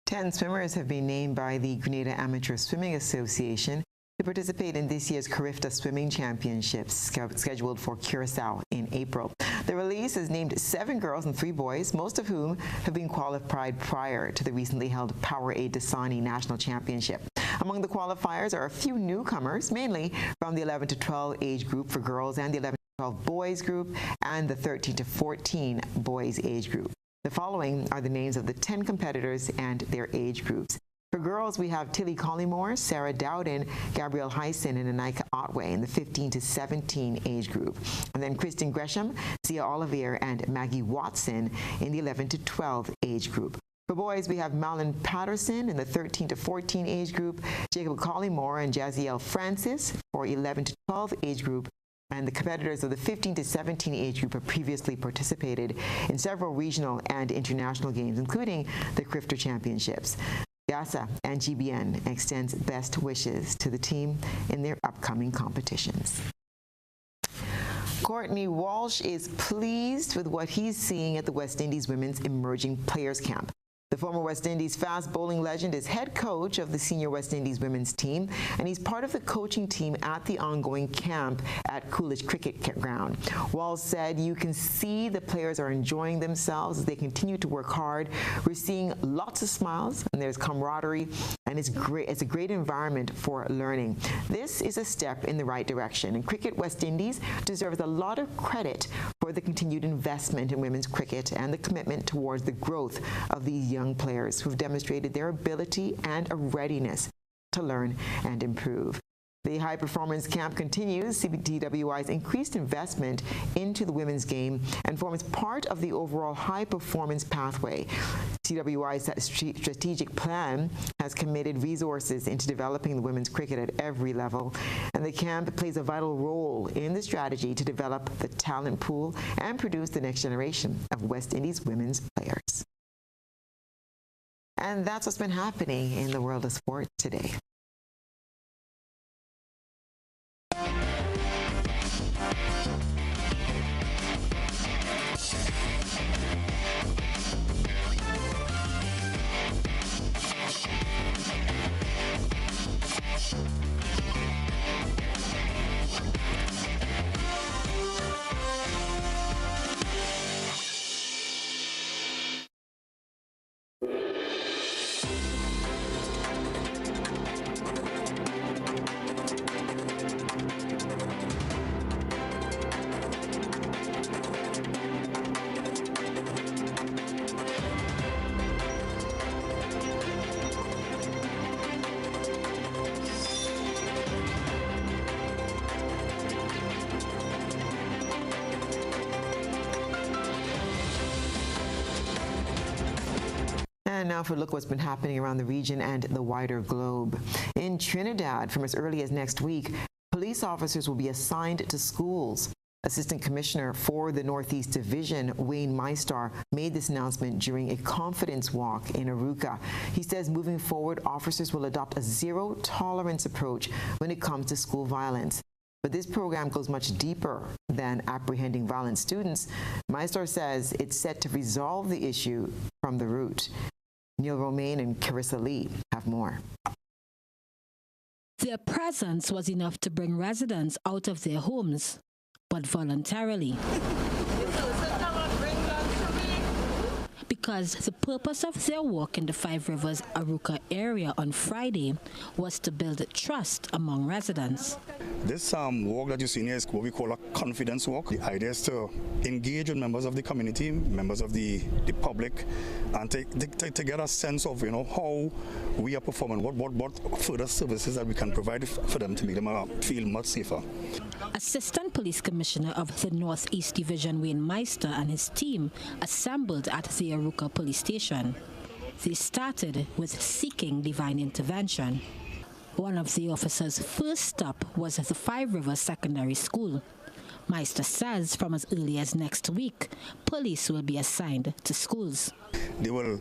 10 swimmers have been named by the Grenada Amateur Swimming Association to participate in this year's Carifta Swimming Championships scheduled for Curacao in April. The release has named 7 girls and 3 boys, most of whom have been qualified prior to the recently held Powerade Dasani National Championship. Among the qualifiers are a few newcomers, mainly from the 11 to 12 age group for girls and the 11 to 12 boys group and the 13 to 14 boys age group. The following are the names of the 10 competitors and their age groups. For girls, we have Tilly Collymore, Sarah Dowden, Gabrielle Hyson, and Anika Otway in the 15 to 17 age group. And then Kristen Gresham, Sia Olivier, and Maggie Watson in the 11 to 12 age group. For boys, we have Malin Patterson in the 13 to 14 age group, Jacob Collymore and Jaziel Francis for 11 to 12 age group, and the competitors of the 15 to 17 age group have previously participated in several regional and international games, including the Carifta Championships. GASA and GBN extends best wishes to the team in their upcoming competitions. Courtney Walsh is pleased with what he's seeing at the West Indies Women's Emerging Players Camp. The former West Indies fast bowling legend is head coach of the senior West Indies women's team, and he's part of the coaching team at the ongoing camp at Coolidge Cricket Ground. Walsh said, "You can see the players are enjoying themselves as they continue to work hard. We're seeing lots of smiles, and there's camaraderie, and it's great. It's a great environment for learning. This is a step in the right direction, and Cricket West Indies deserves a lot of credit for the continued investment in women's cricket and the commitment towards the growth of these young players who've demonstrated their ability and a readiness to learn and improve." The high performance camp continues CBTWI's increased investment into the women's game and forms part of the overall high performance pathway. CWI's strategic plan has committed resources into developing the women's cricket at every level, and the camp plays a vital role in the strategy to develop the talent pool and produce the next generation of West Indies women's players. And that's what's been happening in the world of sport today. And now for a look what's been happening around the region and the wider globe. In Trinidad, from as early as next week, police officers will be assigned to schools. Assistant Commissioner for the Northeast Division, Wayne Maistar, made this announcement during a confidence walk in Aruca. He says moving forward, officers will adopt a zero-tolerance approach when it comes to school violence. But this program goes much deeper than apprehending violent students. Maistar says it's set to resolve the issue from the root. Neil Romaine and Carissa Lee have more. Their presence was enough to bring residents out of their homes, but voluntarily. because the purpose of their walk in the Five Rivers Aruka area on Friday was to build trust among residents. This walk that you see here is what we call a confidence walk. The idea is to engage with members of the community, members of the public, and to get a sense of how we are performing, what further services that we can provide for them to make them feel much safer. Assistant Police Commissioner of the Northeast Division Wayne Meister and his team assembled at the Aruka police station. They started with seeking divine intervention. One of the officers' first stop was the Five Rivers Secondary School. Meister says from as early as next week, police will be assigned to schools. They will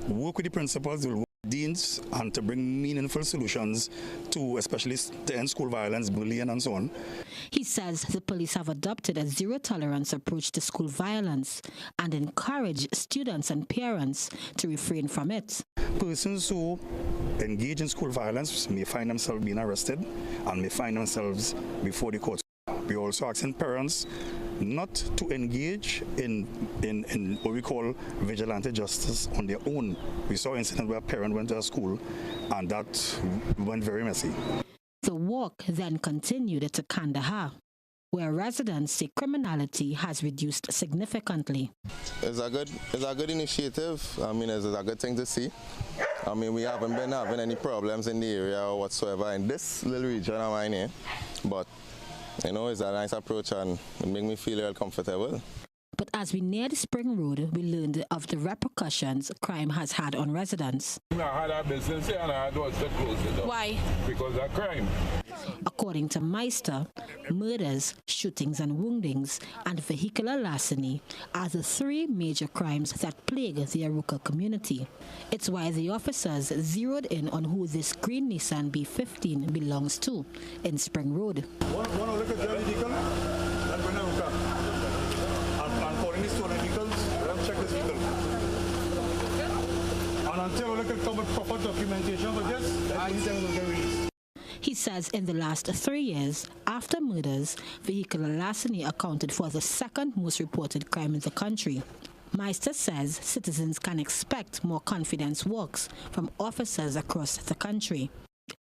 work with the principals, they will work with deans, and to bring meaningful solutions to especially to end school violence, bullying, and so on. He says the police have adopted a zero-tolerance approach to school violence and encourage students and parents to refrain from it. Persons who engage in school violence may find themselves being arrested and may find themselves before the courts. We also asking parents not to engage in what we call vigilante justice on their own. We saw an incident where a parent went to a school and that went very messy. The walk then continued to Kandahar, where residents say criminality has reduced significantly. It's a good initiative. I mean, it's a good thing to see. I mean, we haven't been having any problems in the area whatsoever in this little region of mine here. But, it's a nice approach and it makes me feel real comfortable. But as we neared Spring Road, we learned of the repercussions crime has had on residents. I had a business here and I had to close it up. Why? Because of crime. According to Meister, murders, shootings and woundings, and vehicular larceny are the three major crimes that plague the Aruka community. It's why the officers zeroed in on who this green Nissan B15 belongs to in Spring Road. Want to look at the vehicle? Any stolen vehicles, let's check this vehicle. And until we look at some proper documentation for this, anything will get released. He says in the last 3 years, after murders, vehicular larceny accounted for the second most reported crime in the country. Meister says citizens can expect more confidence walks from officers across the country.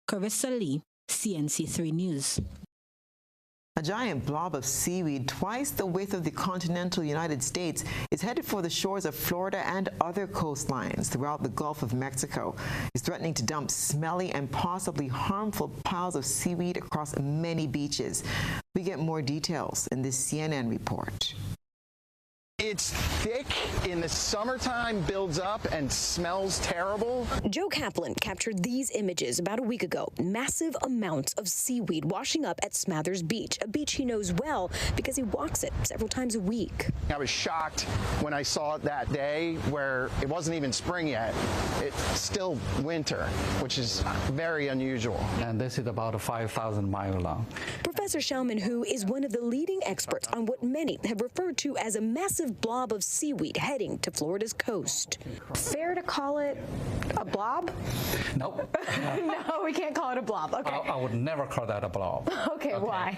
Carissa Lee, CNC3 News. A giant blob of seaweed twice the width of the continental United States is headed for the shores of Florida and other coastlines throughout the Gulf of Mexico. It's threatening to dump smelly and possibly harmful piles of seaweed across many beaches. We get more details in this CNN report. It's thick in the summertime, builds up and smells terrible. Joe Kaplan captured these images about a week ago. Massive amounts of seaweed washing up at Smathers Beach, a beach he knows well because he walks it several times a week. I was shocked when I saw it that day where it wasn't even spring yet. It's still winter, which is very unusual. And this is about 5,000 miles long. Professor Schauman, who is one of the leading experts on what many have referred to as a massive blob of seaweed heading to Florida's coast. Fair to call it a blob? Nope. No, we can't call it a blob. Okay. I would never call that a blob. Okay, why?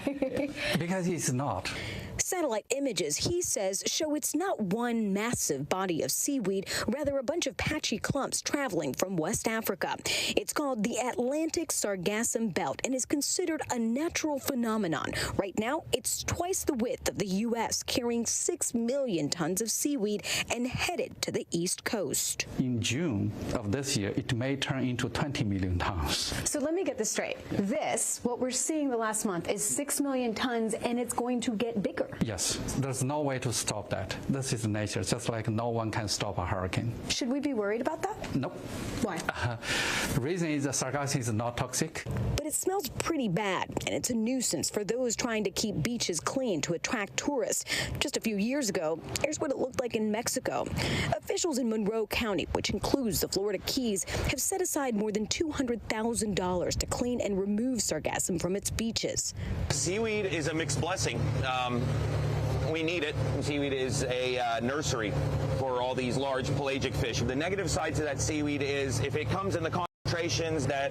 Because it's not. Satellite images, he says, show it's not one massive body of seaweed, rather a bunch of patchy clumps traveling from West Africa. It's called the Atlantic Sargassum Belt and is considered a natural phenomenon. Right now, it's twice the width of the U.S., carrying 6 million tons of seaweed and headed to the East Coast. In June of this year, it may turn into 20 million tons. So let me get this straight. This, what we're seeing the last month, is 6 million tons, and it's going to get bigger. Yes, there's no way to stop that. This is nature, just like no one can stop a hurricane. Should we be worried about that? Nope. Why? The reason is the sargassum is not toxic. But it smells pretty bad, and it's a nuisance for those trying to keep beaches clean to attract tourists. Just a few years ago, here's what it looked like in Mexico. Officials in Monroe County, which includes the Florida Keys, have set aside more than $200,000 to clean and remove sargassum from its beaches. Seaweed is a mixed blessing. We need it. Seaweed is a nursery for all these large pelagic fish. The negative side to that seaweed is if it comes in the contact That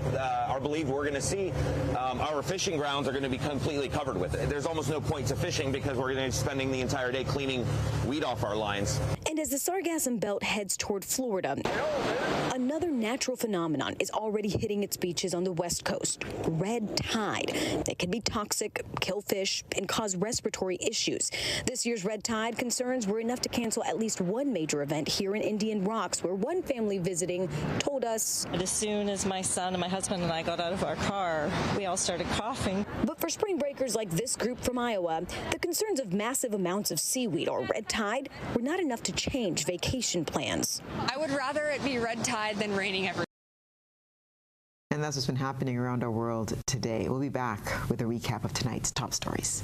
are believed we're going to see, our fishing grounds are going to be completely covered with it. There's almost no point to fishing because we're going to be spending the entire day cleaning weed off our lines. And as the sargassum belt heads toward Florida, another natural phenomenon is already hitting its beaches on the West Coast. Red tide that can be toxic, kill fish, and cause respiratory issues. This year's red tide concerns were enough to cancel at least one major event here in Indian Rocks, where one family visiting told us, as soon as my son and my husband and I got out of our car, we all started coughing. But for spring breakers like this group from Iowa, the concerns of massive amounts of seaweed or red tide were not enough to change vacation plans. I would rather it be red tide than raining every. And that's what's been happening around our world today. We'll be back with a recap of tonight's top stories.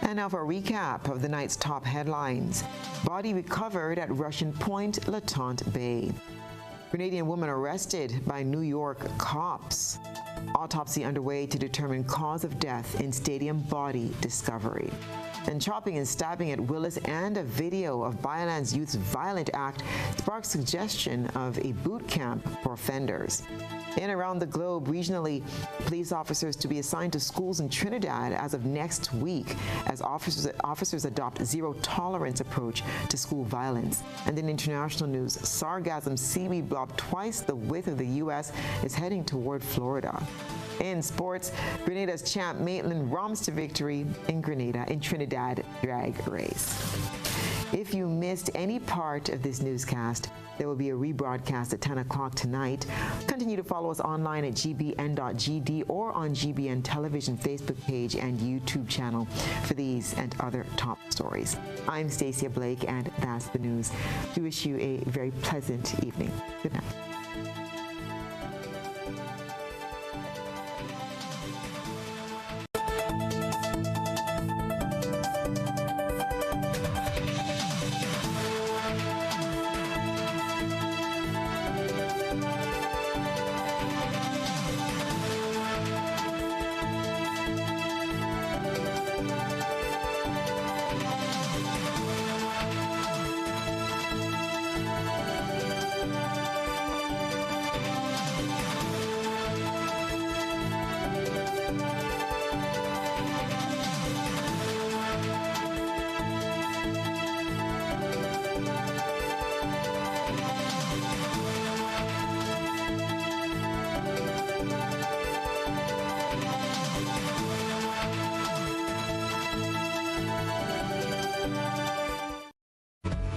And now for a recap of the night's top headlines. Body recovered at Russian Point, Latente Bay. Grenadian woman arrested by New York cops. Autopsy underway to determine cause of death in stadium body discovery. And chopping and stabbing at Willis and a video of Bioland's youth's violent act sparked suggestion of a boot camp for offenders. And around the globe, regionally, police officers to be assigned to schools in Trinidad as of next week as officers adopt zero-tolerance approach to school violence. And in international news, sargassum seaweed blob twice the width of the U.S. is heading toward Florida. In sports, Grenada's champ Maitland romps to victory in Trinidad drag race. If you missed any part of this newscast, there will be a rebroadcast at 10 o'clock tonight. Continue to follow us online at gbn.gd or on GBN Television Facebook page and YouTube channel for these and other top stories. I'm Stasia Blake, and that's the news. We wish you a very pleasant evening. Good night.